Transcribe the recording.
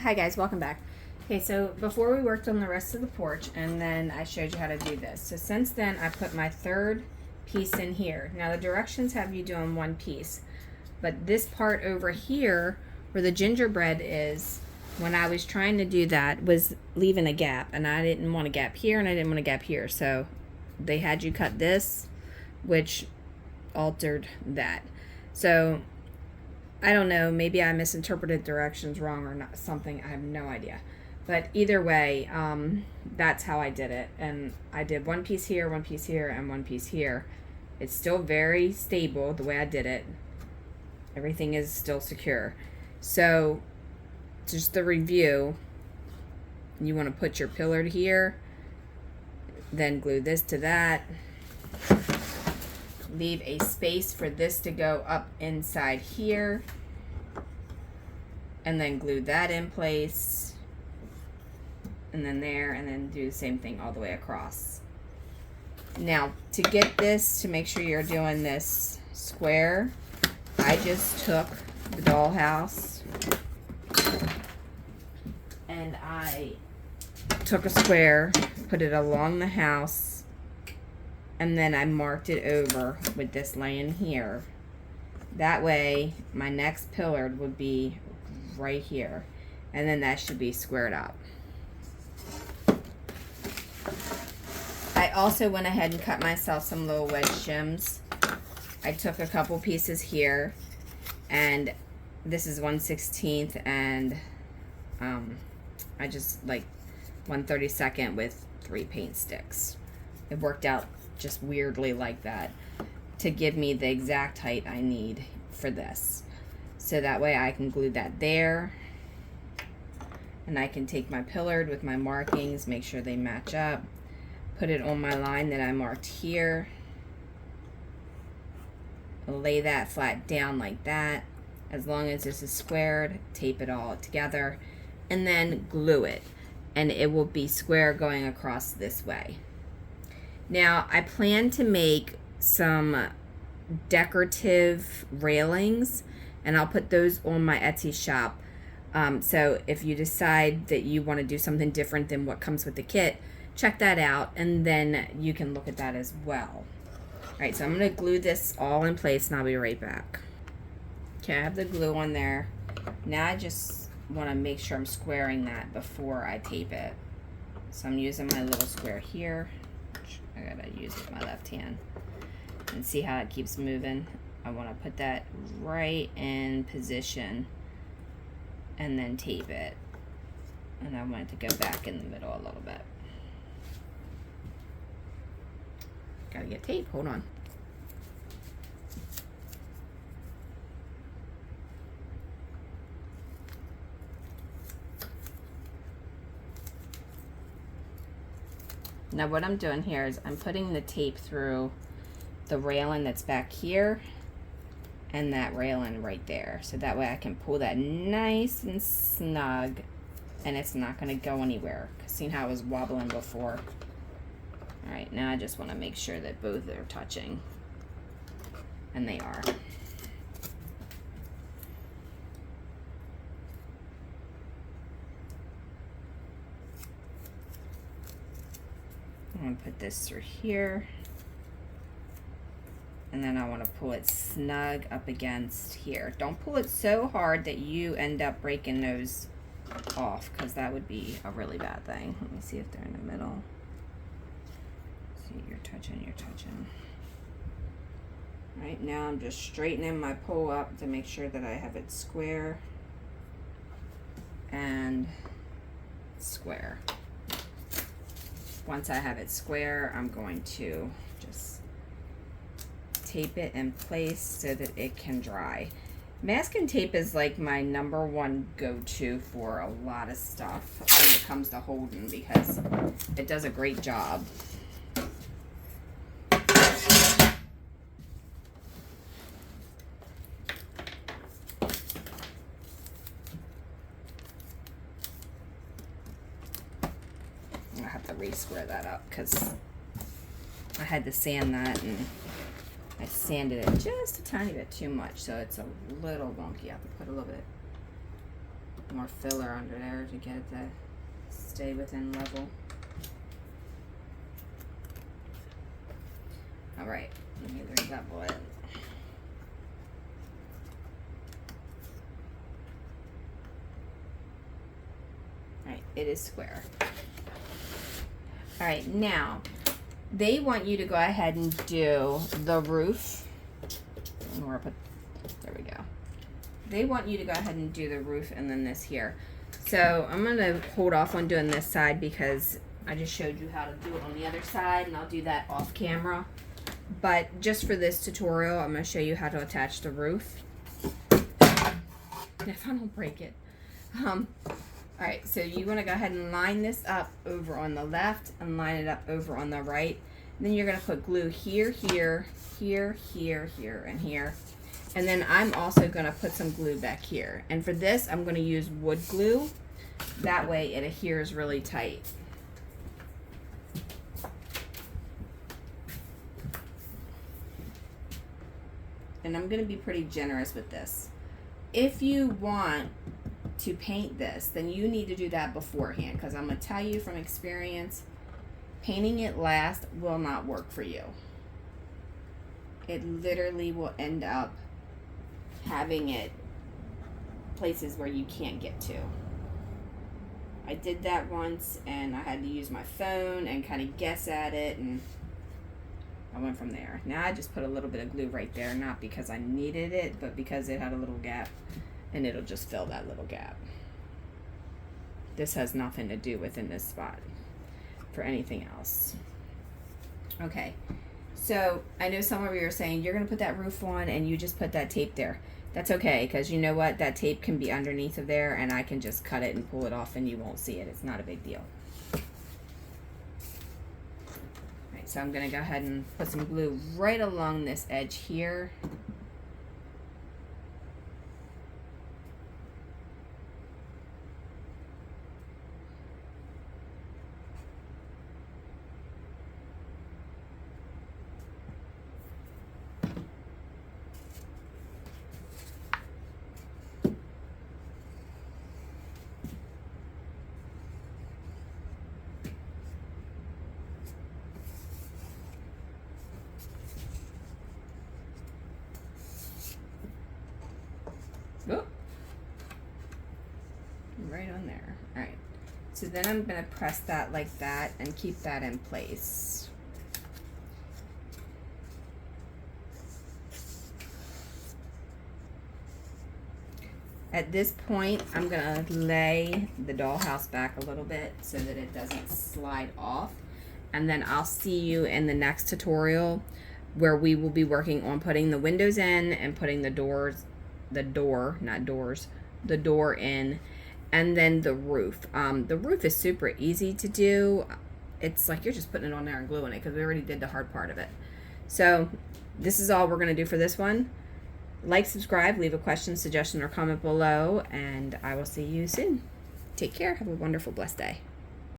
Hi guys, welcome back. Okay, so before we worked on the rest of the porch and then I showed you how to do this. So since then I put my third piece in here. Now the directions have you doing one piece, but this part over here where the gingerbread is, when I was trying to do that, was leaving a gap, and I didn't want a gap here and I didn't want a gap here. So they had you cut this, which altered that. So I don't know, maybe I misinterpreted directions wrong or not, something, I have no idea. But either way, that's how I did it. And I did one piece here, one piece here, and one piece here. It's still very stable the way I did it. Everything is still secure. So, just the review, you want to put your pillar here, then glue this to that. Leave a space for this to go up inside here, and then glue that in place, and then there, and then do the same thing all the way across. Now to get this, to make sure you're doing this square, I just took the Dollhouse and I took a square, put it along the house, and then I marked it over with this line here. That way my next pillar would be right here, and then that should be squared up. I also went ahead and cut myself some little wedge shims. I took a couple pieces here, and this is 1/16, and I just like 1/32 with 3 paint sticks. It worked out just weirdly like that to give me the exact height I need for this. So that way I can glue that there, and I can take my pillar with my markings, make sure they match up, put it on my line that I marked here, lay that flat down like that. As long as this is squared, tape it all together, and then glue it, and it will be square going across this way. Now I plan to make some decorative railings, and I'll put those on my Etsy shop. So if you decide that you want to do something different than what comes with the kit, check that out, and then you can look at that as well. Alright, so I'm going to glue this all in place, and I'll be right back. Okay, I have the glue on there. Now I just want to make sure I'm squaring that before I tape it. So I'm using my little square here. I gotta use it with my left hand. And see how it keeps moving? I want to put that right in position and then tape it. And I want it to go back in the middle a little bit. Gotta get tape, hold on. Now what I'm doing here is I'm putting the tape through the railing that's back here and that railing right there. So that way I can pull that nice and snug, and it's not going to go anywhere. See how it was wobbling before? Alright, now I just want to make sure that both are touching. And they are. I'm going to put this through here, and then I want to pull it snug up against here. Don't pull it so hard that you end up breaking those off, because that would be a really bad thing. Let me see if they're in the middle. See, you're touching, you're touching. Right now I'm just straightening my pull up to make sure that I have it square and square. Once I have it square, I'm going to just tape it in place so that it can dry. Masking tape is like my #1 go-to for a lot of stuff when it comes to holding, because it does a great job. I have to re-square that up because I had to sand that, and I sanded it just a tiny bit too much, so it's a little wonky. I have to put a little bit more filler under there to get it to stay within level. All right, let me level it. All right, it is square. All right, now they want you to go ahead and do the roof. There we go. They want you to go ahead and do the roof and then this here. So I'm going to hold off on doing this side because I just showed you how to do it on the other side, and I'll do that off camera. But just for this tutorial, I'm going to show you how to attach the roof. If I don't break it. Alright, so you want to go ahead and line this up over on the left and line it up over on the right. And then you're going to put glue here, here, here, here, here, and here. And then I'm also going to put some glue back here. And for this, I'm going to use wood glue. That way it adheres really tight. And I'm going to be pretty generous with this. If you want to paint this, then you need to do that beforehand, because I'm going to tell you from experience, painting it last will not work for you. It literally will end up having it places where you can't get to. I did that once and I had to use my phone and kind of guess at it, and I went from there. Now I just put a little bit of glue right there, not because I needed it, but because it had a little gap, and it'll just fill that little gap. This has nothing to do within this spot for anything else. Okay, so I know some of you are saying you're gonna put that roof on and you just put that tape there. That's okay, because you know what, that tape can be underneath of there and I can just cut it and pull it off and you won't see it. It's not a big deal. Alright, so I'm gonna go ahead and put some glue right along this edge here. Oh, right on there. All right, so then I'm gonna press that like that and keep that in place. At this point, I'm gonna lay the dollhouse back a little bit so that it doesn't slide off, and then I'll see you in the next tutorial where we will be working on putting the windows in and putting the door in, and then the roof. The roof is super easy to do. It's like you're just putting it on there and gluing it, because we already did the hard part of it. So this is all we're going to do for this one. Like, subscribe, leave a question, suggestion, or comment below, and I will see you soon. Take care. Have a wonderful, blessed day.